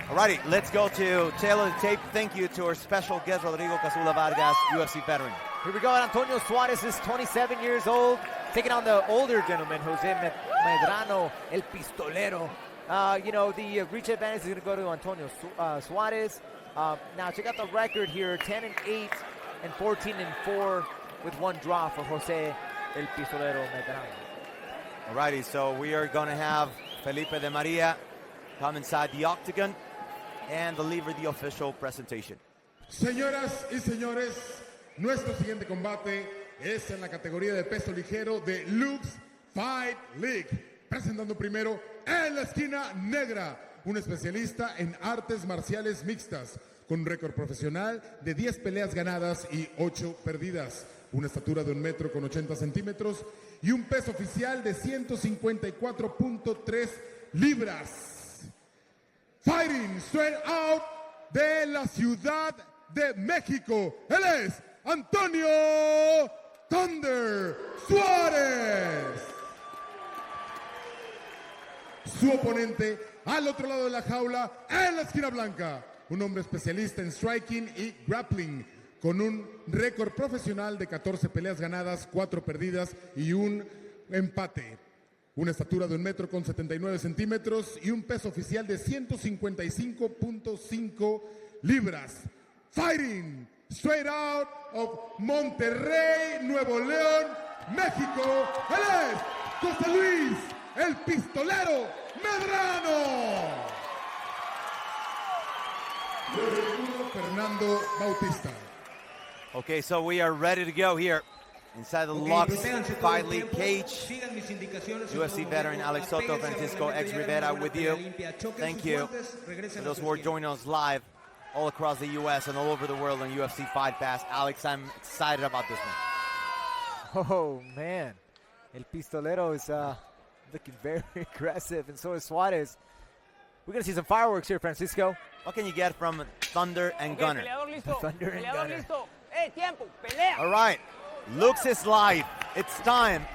Alrighty, let's go to tail of the tape. Thank you to our special guest, Rodrigo Casula Vargas, UFC veteran. Here we go. Antonio Suarez is 27 years old, taking on the older gentleman, Jose Medrano, El Pistolero. The reach advantage is going to go to Antonio Suarez. Now, check out the record here, 10-8 and 14-4 with one draw for Jose El Pistolero Medrano. Alrighty, so we are going to have Felipe de Maria come inside the octagon and deliver the official presentation. Señoras y señores, nuestro siguiente combate es en la categoría de peso ligero de Lux Fight League. Presentando primero en la esquina negra, un especialista en artes marciales mixtas, con un récord profesional de 10 peleas ganadas y 8 perdidas, una estatura de 1 metro con 80 centímetros y un peso oficial de 154.3 libras. Fighting straight out de la Ciudad de México, él es Antonio Thunder Suarez. Su oponente al otro lado de la jaula, en la esquina blanca, un hombre especialista en striking y grappling, con un récord profesional de 14 peleas ganadas, 4 perdidas y un empate. Una estatura de 1 metro con 79 centímetros y un peso oficial de 155.5 libras. Fighting straight out of Monterrey, Nuevo León, México, él es José Luis El Pistolero Medrano. Fernando Bautista. Okay, so we are ready to go here inside the Lux Fight League cage. UFC veteran Alex Soto, Francisco X Rivera with you. Thank you for those who are joining us live all across the U.S. and all over the world on UFC Fight Pass. Alex, I'm excited about this one. Oh, man. El Pistolero is looking very aggressive, and so is Suarez. We're going to see some fireworks here, Francisco. What can you get from Thunder and Gunner? Thunder and Gunner. All right. Lux is live. It's time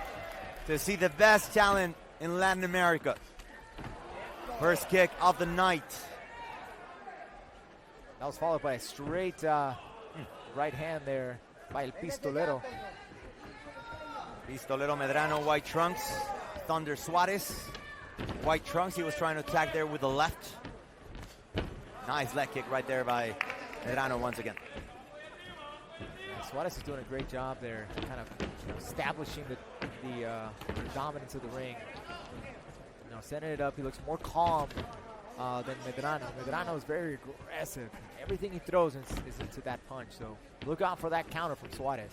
to see the best talent in Latin America. First kick of the night. That was followed by a straight right hand there by El Pistolero. Pistolero Medrano, white trunks. Thunder Suarez, white trunks. He was trying to attack there with the left. Nice leg kick right there by Medrano once again. Suarez is doing a great job there, kind of establishing the dominance of the ring. Now setting it up, he looks more calm than Medrano. Medrano is very aggressive. Everything he throws is into that punch, so look out for that counter from Suarez.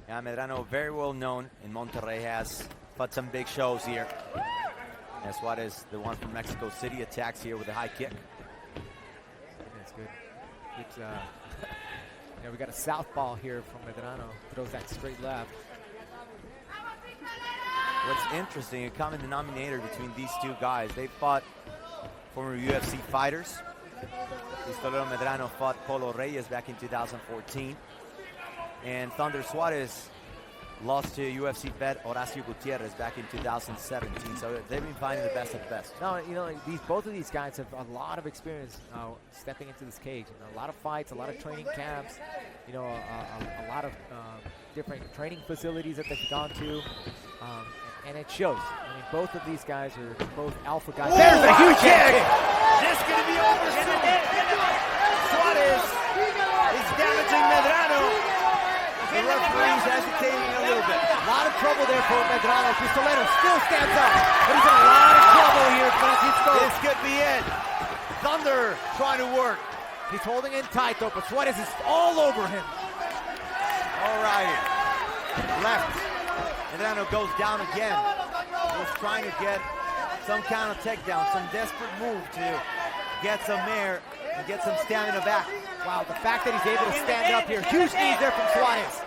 Yeah, Medrano, very well known in Monterrey, has fought some big shows here. And Suarez, the one from Mexico City, attacks here with a high kick. That's good. It's, we got a southpaw here from Medrano. Throws that straight left. What's interesting, a common denominator between these two guys, they fought former UFC fighters. Pistolero Medrano fought Polo Reyes back in 2014. And Thunder Suarez lost to UFC vet Horacio Gutierrez back in 2017. So they've been finding the best of the best. No, both of these guys have a lot of experience stepping into this cage. A lot of fights, a lot of training camps, a lot of different training facilities that they've gone to. And it shows. I mean, both of these guys are both alpha guys. Oh, there's a huge kick! This is going to be over soon. Suarez is damaging Medrano. The referee's hesitating a little bit. A lot of trouble there for Medrano. Pistolero still stands up, but he's in a lot of trouble here, Francisco. This could be it. Thunder trying to work. He's holding in tight though, but Suarez is all over him. All right. Left. Medrano goes down again. He was trying to get some kind of takedown, some desperate move to get some air and get some stamina back. Wow, the fact that he's able to stand up here. Huge knees there from Suarez.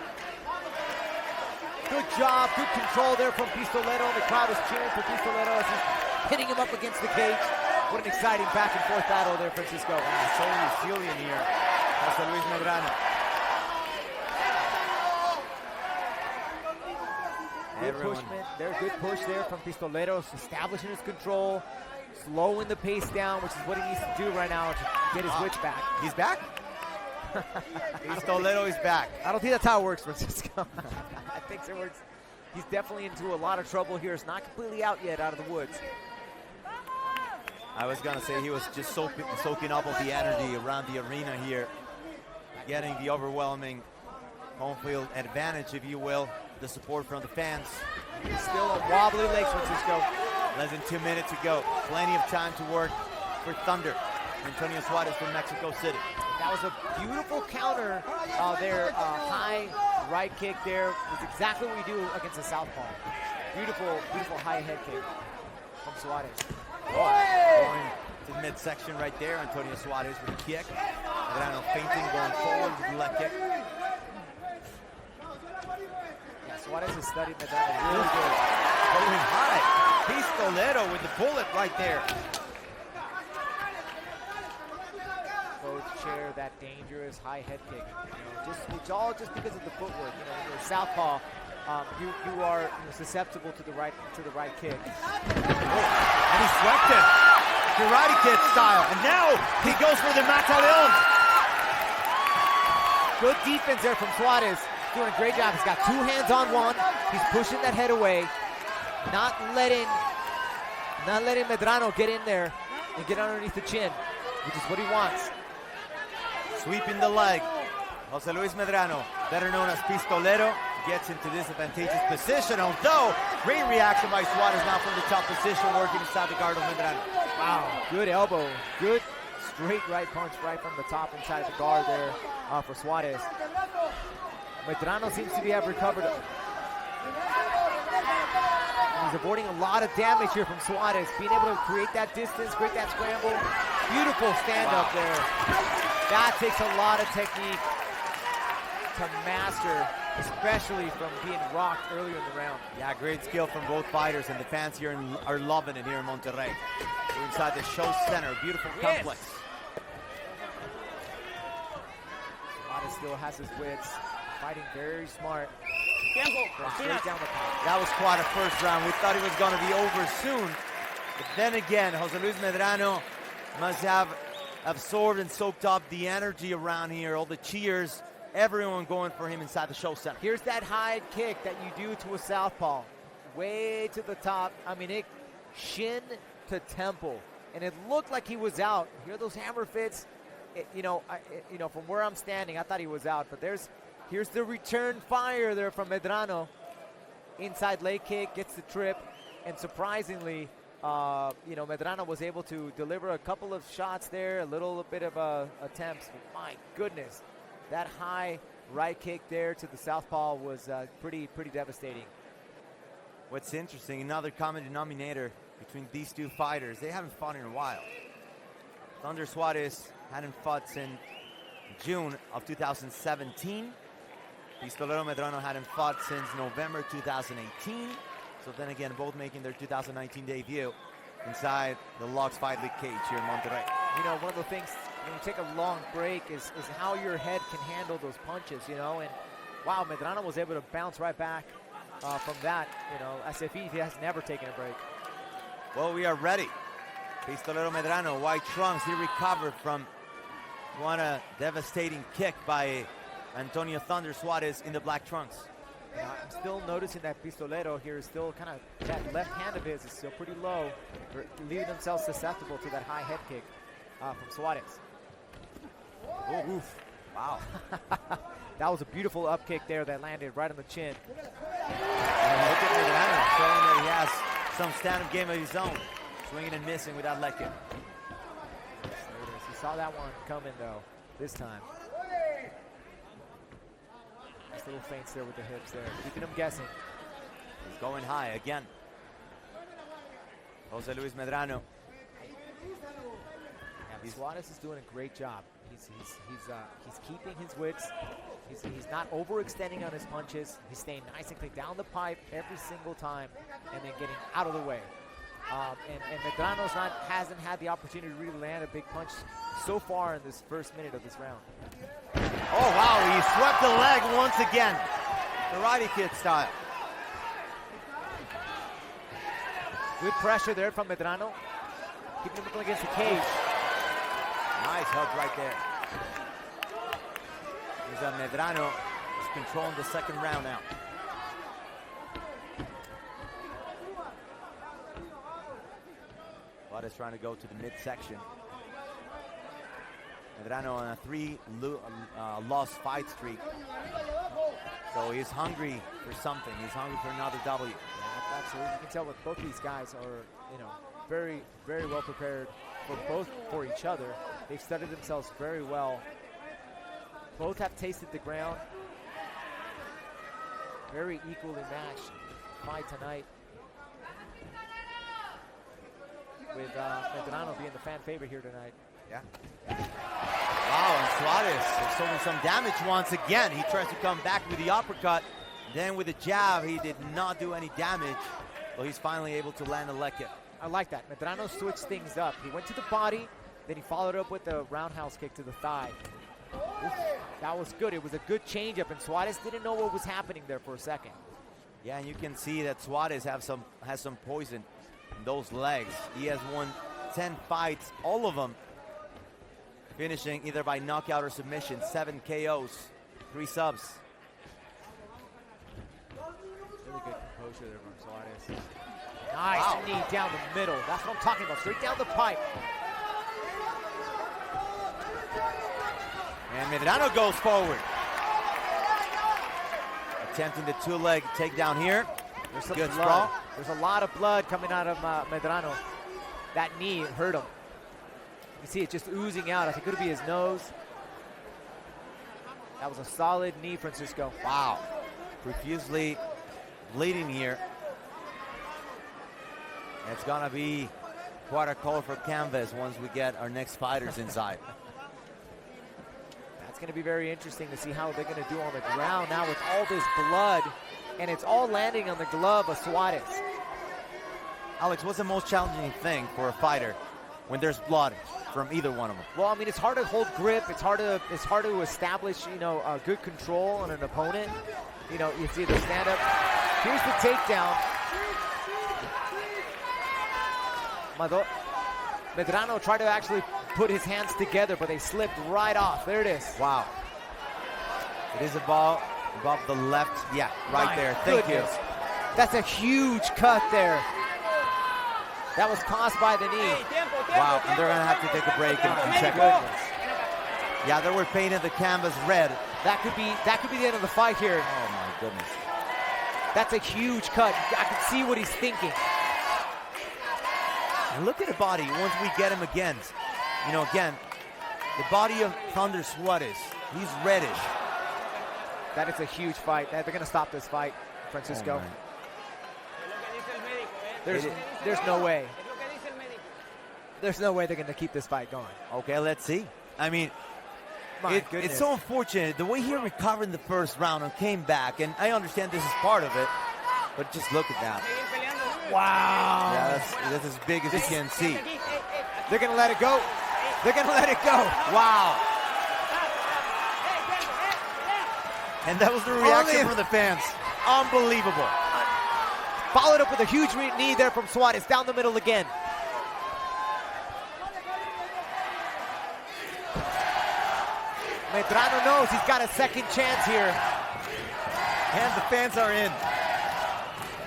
Good job, good control there from Pistolero. The crowd is cheering for Pistolero as he's hitting him up against the cage. What an exciting back and forth battle there, Francisco. So resilient here. Jose Luis Medrano. Good push, man. Good push there from Pistolero, establishing his control. slowing the pace down, which is what he needs to do right now to get his wits back. He's back? Pistolero is back. I don't think that's how it works, Francisco. I think it works. He's definitely into a lot of trouble here. It's not completely out yet out of the woods. I was going to say he was just soaking up of the energy around the arena here, getting the overwhelming home field advantage, if you will, the support from the fans. Still on wobbly legs, Francisco. Less than 2 minutes to go. Plenty of time to work for Thunder. Antonio Suarez from Mexico City. That was a beautiful counter there. High right kick there. It's exactly what we do against a southpaw. Beautiful, beautiful high head kick from Suarez. Going to the midsection right there. Antonio Suarez with a kick. Medrano feinting, going forward with the leg kick. Yeah, Suarez has studied Medrano really good. Going high. Pistolero with the bullet right there. Both share that dangerous high head kick. It's all just because of the footwork. When you're a southpaw, you are susceptible to the right kick. And he swept it. Karate Kid style. And now he goes for the Mataleon. Good defense there from Suarez. Doing a great job. He's got two hands on one. He's pushing that head away. Not letting Medrano get in there and get underneath the chin, which is what he wants. Sweeping the leg. Jose Luis Medrano, better known as Pistolero, gets into this advantageous position. Although, great reaction by Suarez now from the top position, working inside the guard of Medrano. Wow, good elbow. Good straight right punch right from the top inside the guard there for Suarez. Medrano seems to have recovered. He's avoiding a lot of damage here from Suarez. Being able to create that distance, create that scramble. Beautiful stand-up there. That takes a lot of technique to master, especially from being rocked earlier in the round. Yeah, great skill from both fighters, and the fans here are loving it here in Monterrey. We're inside the show center, beautiful complex. Suarez still has his wits, fighting very smart. That was quite a first round. We thought it was going to be over soon. But then again, Jose Luis Medrano must have absorbed and soaked up the energy around here, all the cheers, everyone going for him inside the show center. Here's that high kick that you do to a southpaw. Way to the top. I mean, it shin to temple. And it looked like he was out. Hear those hammer fits? From where I'm standing, I thought he was out. But here's the return fire there from Medrano. Inside leg kick, gets the trip. And surprisingly, Medrano was able to deliver a couple of shots there, a little bit of attempts. My goodness, that high right kick there to the southpaw was pretty devastating. What's interesting, another common denominator between these two fighters, they haven't fought in a while. Thunder Suarez hadn't fought since June of 2017. Pistolero Medrano hadn't fought since November 2018. So then again, both making their 2019 debut inside the Lux Fight League cage here in Monterrey. One of the things when you take a long break is how your head can handle those punches, and wow, Medrano was able to bounce right back from that, as if he has never taken a break. Well, we are ready. Pistolero Medrano, white trunks, he recovered from one devastating kick by Antonio Thunder Suarez in the black trunks. I'm still noticing that Pistolero here is still kind of, that left hand of his is still pretty low, leaving themselves susceptible to that high head kick from Suarez. Oh, oof. Wow. That was a beautiful up kick there that landed right on the chin. And look at Medrano showing that he has some stand-up game of his own. Swinging and missing with that leg kick. He saw that one coming though, this time. Nice little feints there with the hips there, keeping him guessing. He's going high again. Jose Luis Medrano. Yeah, Suarez is doing a great job. He's keeping his wits. He's not overextending on his punches. He's staying nice and quick down the pipe every single time, and then getting out of the way. And Medrano hasn't had the opportunity to really land a big punch so far in this first minute of this round. Oh, wow, he swept the leg once again. Karate Kid style. Good pressure there from Medrano. keeping him against the cage. Nice hug right there. Here's Medrano. He's controlling the second round now. Suarez trying to go to the midsection. Medrano on a 3-loss fight streak. So he's hungry for something. He's hungry for another W. Yeah, absolutely. You can tell with both these guys are, very, very well prepared for each other. They've studied themselves very well. Both have tasted the ground. Very equally matched fight tonight. With Medrano being the fan favorite here tonight. Yeah. Wow, and Suarez is showing some damage once again. He tries to come back with the uppercut. Then with the jab, he did not do any damage. So he's finally able to land a leg kick. I like that. Medrano switched things up. He went to the body, then he followed up with a roundhouse kick to the thigh. Oof, that was good. It was a good changeup, and Suarez didn't know what was happening there for a second. Yeah, and you can see that Suarez has some poison in those legs. He has won 10 fights, all of them finishing either by knockout or submission. 7 KOs, 3 subs. Really good composure there from Suarez. Nice knee down the middle. That's what I'm talking about. Straight down the pipe. And Medrano goes forward. Attempting the 2-leg takedown here. There's some good blood. sprawl. There's a lot of blood coming out of Medrano. That knee hurt him. You see it just oozing out. I think it could be his nose. That was a solid knee, Francisco. Wow. Profusely bleeding here. It's going to be quite a colorful canvas once we get our next fighters inside. That's going to be very interesting to see how they're going to do on the ground now with all this blood. And it's all landing on the glove of Suarez. Alex, what's the most challenging thing for a fighter when there's blood from either one of them? Well, I mean, it's hard to hold grip. It's hard to establish, a good control on an opponent. You see the stand up. Here's the takedown. Medrano tried to actually put his hands together, but they slipped right off. There it is. Wow. It is a ball above the left. Yeah, right there. Thank you. That's a huge cut there. That was caused by the knee. Wow, and they're going to have to take a break and check it. Yeah, they were painting the canvas red. That could be the end of the fight here. Oh my goodness. That's a huge cut. I can see what he's thinking. And look at the body once we get him again. Again, the body of Thunder Suarez, he's reddish. That is a huge fight. They're going to stop this fight, Francisco. There's no way. There's no way they're going to keep this fight going. Okay, let's see. I mean, it's so unfortunate. The way he recovered in the first round and came back, and I understand this is part of it, but just look at that. Wow. Yeah, that's as big as you can see. They're going to let it go. They're going to let it go. Wow. And that was the reaction from the fans. Unbelievable. Followed up with a huge knee there from Suarez, down the middle again. Medrano knows he's got a second chance here. And the fans are in.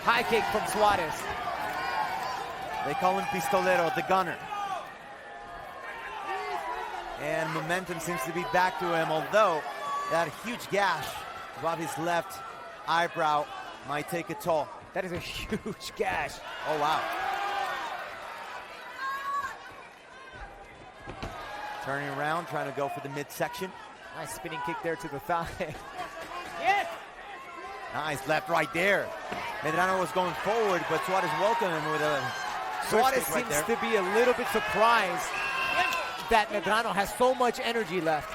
High kick from Suarez. They call him Pistolero, the gunner. And momentum seems to be back to him, although that huge gash above his left eyebrow might take a toll. That is a huge gash. Oh, wow. Turning around, trying to go for the midsection. Nice spinning kick there to the thigh. Yes! Nice left right there. Medrano was going forward, but Suarez welcomed him with a Suarez seems to be a little bit surprised that Medrano has so much energy left.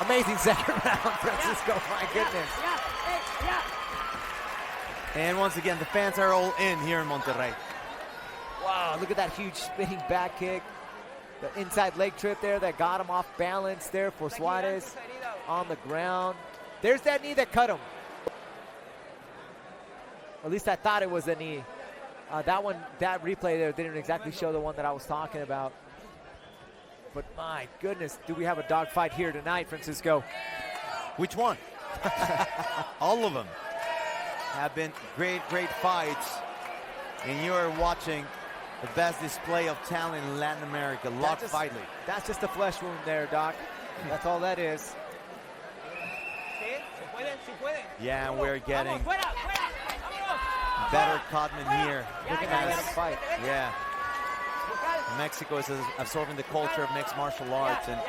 Amazing second round, Francisco, my goodness. And once again, the fans are all in here in Monterrey. Wow, look at that huge spinning back kick. The inside leg trip there that got him off balance there for Suarez on the ground. There's that knee that cut him. At least I thought it was a knee. that replay there didn't exactly show the one that I was talking about. But my goodness, do we have a dogfight here tonight, Francisco? Which one? All of them have been great fights. And you are watching the best display of talent in Latin America, Lock Fight League. That's just a flesh wound there, Doc. That's all that is. Yeah, and we're getting better Codman here. Looking at let him fight. Yeah. Mexico is absorbing the culture of mixed martial arts, and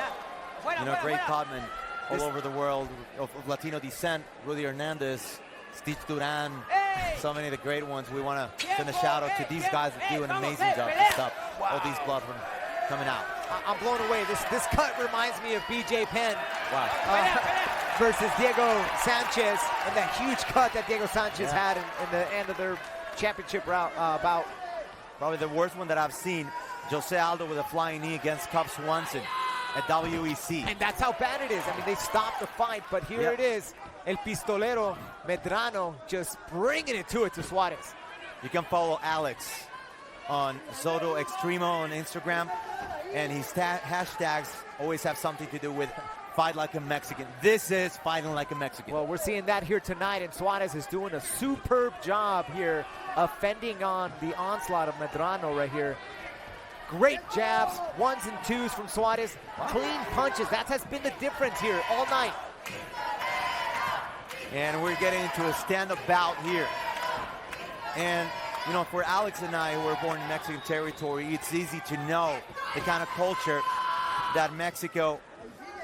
great Codman all over the world of Latino descent. Rudy Hernandez, Stitch Duran, so many of the great ones. We want to send a shout out to these guys that do an amazing job to stop all these blood from coming out. I'm blown away. This cut reminds me of BJ Penn. Wow. Versus Diego Sanchez, and that huge cut that Diego Sanchez had in the end of their championship bout. Probably the worst one that I've seen. Jose Aldo with a flying knee against Cub Swanson at WEC. And that's how bad it is. I mean, they stopped the fight, but here it is. El Pistolero, Medrano, just bringing it to Suarez. You can follow Alex on Zoto Extremo on Instagram, and his hashtags always have something to do with fight like a Mexican. This is fighting like a Mexican. Well, we're seeing that here tonight, and Suarez is doing a superb job here of fending on the onslaught of Medrano right here. Great jabs, ones and twos from Suarez. Clean punches. That has been the difference here all night. And we're getting into a stand-up bout here. And, for Alex and I, who were born in Mexican territory, it's easy to know the kind of culture that Mexico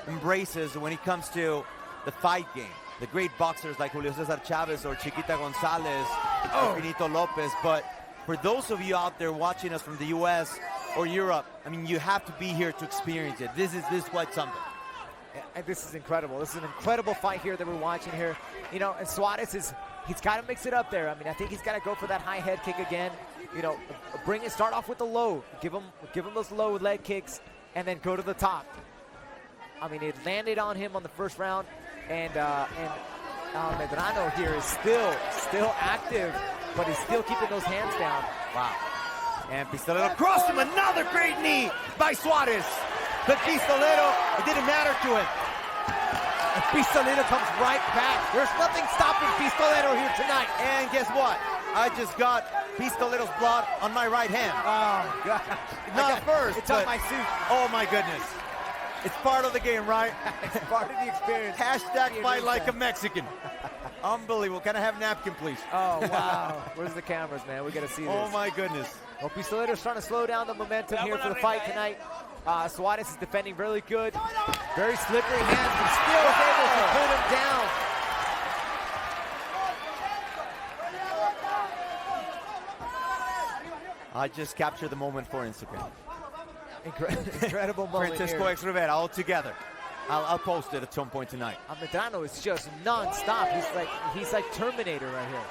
embraces when it comes to the fight game. The great boxers like Julio Cesar Chavez or Chiquita Gonzalez or Finito Lopez. But for those of you out there watching us from the U.S. or Europe, I mean, you have to be here to experience it. This is quite something. And this is incredible. This is an incredible fight here that we're watching here. And Suarez he's got to mix it up there. I mean, I think he's got to go for that high head kick again. Start off with the low. Give him those low leg kicks and then go to the top. I mean, it landed on him on the first round, and Medrano here is still active, but he's still keeping those hands down. Wow. And Pistolero crossed him, another great knee by Suarez. But Pistolero, it didn't matter to him. And Pistolero comes right back. There's nothing stopping Pistolero here tonight. And guess what? I just got Pistolero's blood on my right hand. Oh, God. Not first, it's on my suit. Oh, my goodness. It's part of the game, right? It's part of the experience. Hashtag fight like a Mexican. Unbelievable. Can I have a napkin, please? Oh, wow. Where's the cameras, man? We got to see this. Oh, my goodness. Well, Pistolero's trying to slow down the momentum here for the fight tonight. Suarez is defending really good. Very slippery hands, but still is able to pull him down. I just captured the moment for Instagram. Incredible moment Francisco here. X Rivera all together. I'll post it at some point tonight. Medrano is just non-stop. He's like Terminator right here.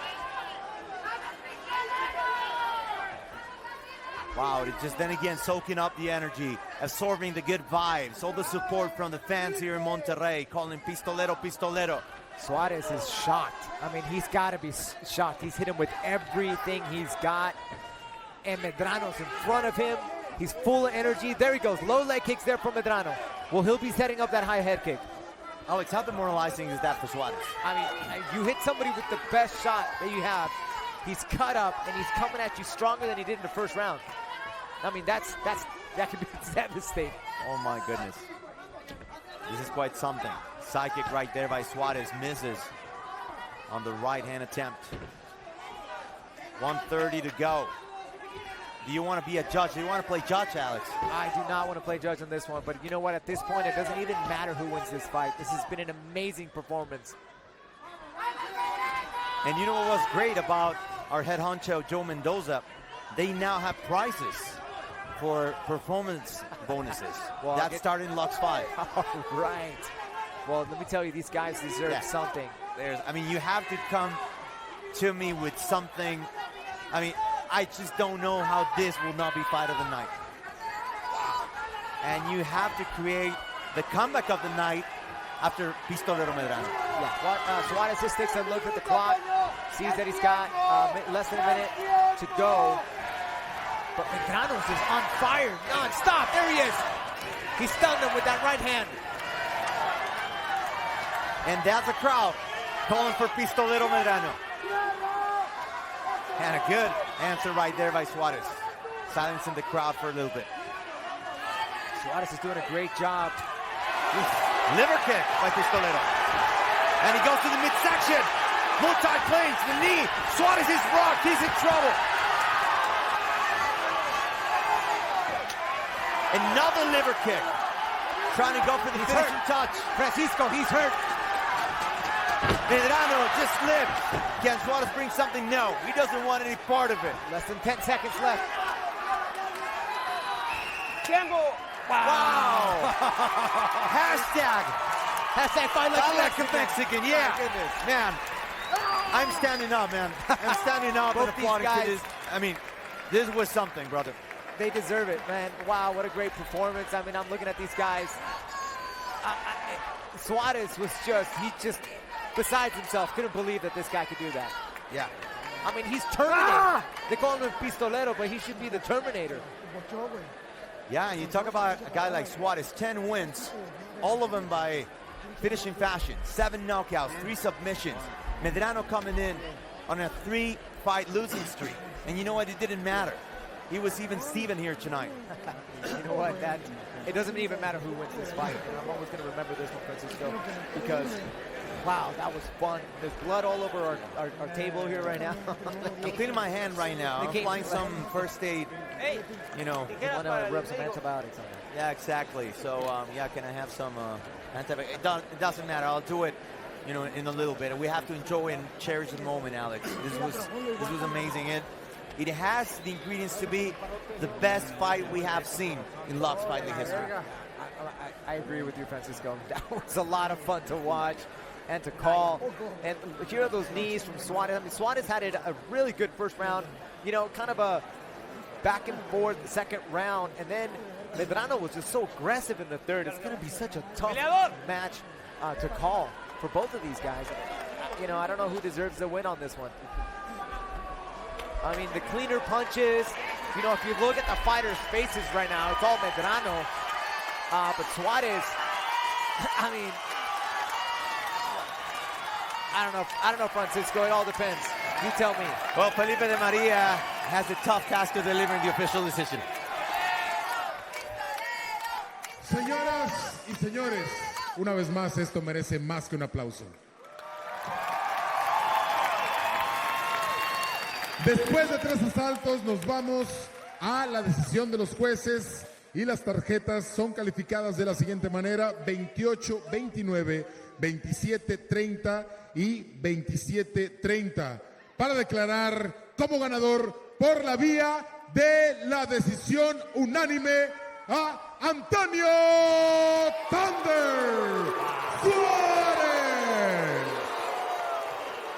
Wow, it's just then again soaking up the energy, absorbing the good vibes, all the support from the fans here in Monterrey, calling Pistolero, Pistolero. Suarez is shocked. I mean, he's got to be shocked. He's hit him with everything he's got. And Medrano's in front of him. He's full of energy. There he goes. Low leg kicks there from Medrano. Well, he'll be setting up that high head kick. Alex, how demoralizing is that for Suarez? I mean, you hit somebody with the best shot that you have. He's cut up, and he's coming at you stronger than he did in the first round. I mean, that could be devastating. Oh, my goodness. This is quite something. Psychic right there by Suarez. Misses on the right-hand attempt. 1:30 to go. Do you want to be a judge? Do you want to play judge, Alex? I do not want to play judge on this one, but you know what? At this point, it doesn't even matter who wins this fight. This has been an amazing performance. And you know what was great about our head honcho, Joe Mendoza? They now have prizes for performance bonuses. Well, that started in Lux 5. All right. Well, let me tell you, these guys deserve something. I mean, you have to come to me with something. I mean, I just don't know how this will not be fight of the night. And you have to create the comeback of the night after Pistolero Medrano. Yeah. Suarez just takes a look at the clock, sees that he's got less than a minute. to go. But Medrano's is on fire, non-stop. There he is. He stunned him with that right hand. And that's a crowd calling for Pistolero Medrano. And a good answer right there by Suarez. Silencing the crowd for a little bit. Suarez is doing a great job. Liver kick by Pistolero. And he goes to the midsection. Multi-planes, the knee. Suarez is rocked. He's in trouble. Another liver kick. Trying to go for the finishing touch. Francisco, he's hurt. Medrano just slipped. Can Suarez bring something? No. He doesn't want any part of it. Less than 10 seconds left. Wow. Hashtag fight like a Mexican. Yeah. Man, I'm standing up, man. I'm standing up and applauding to this. I mean, this was something, brother. They deserve it, man. Wow, what a great performance. I mean, I'm looking at these guys. Suarez was just besides himself. Couldn't believe that this guy could do that. Yeah. I mean, he's Terminator. They call him Pistolero, but he should be the Terminator. Yeah, and you talk about a guy like Suarez, 10 wins, all of them by finishing fashion. 7 knockouts, 3 submissions. Medrano coming in on a 3-fight losing streak. And you know what? It didn't matter. He was even Steven here tonight. You know what? It doesn't even matter who wins this fight. And I'm always going to remember this one, Francisco, because, wow, that was fun. There's blood all over our table here right now. I'm cleaning my hand right now. I'm applying some first aid, you know. You want to rub some antibiotics on it. Yeah, exactly. So, yeah, can I have some antibiotics? It doesn't matter. I'll do it, you know, in a little bit. And we have to enjoy and cherish the moment, Alex. This was amazing. It has the ingredients to be the best fight we have seen in Lux Fight League history. I agree with you, Francisco. That was a lot of fun to watch and to call. And here are those knees from Suarez. I mean, Suarez had a really good first round, you know, kind of a back and forth second round. And then Medrano was just so aggressive in the third. It's going to be such a tough match to call for both of these guys. You know, I don't know who deserves the win on this one. I mean, the cleaner punches, you know, if you look at the fighters' faces right now, it's all Medrano. But Suarez, I mean, I don't know, Francisco. It all depends. You tell me. Well, Felipe de Maria has a tough task of delivering the official decision. Señoras y señores, una vez más, esto merece más que un aplauso. Después de 3 asaltos nos vamos a la decisión de los jueces y las tarjetas son calificadas de la siguiente manera: 28-29, 27-30 y 27-30 para declarar como ganador por la vía de la decisión unánime a Antonio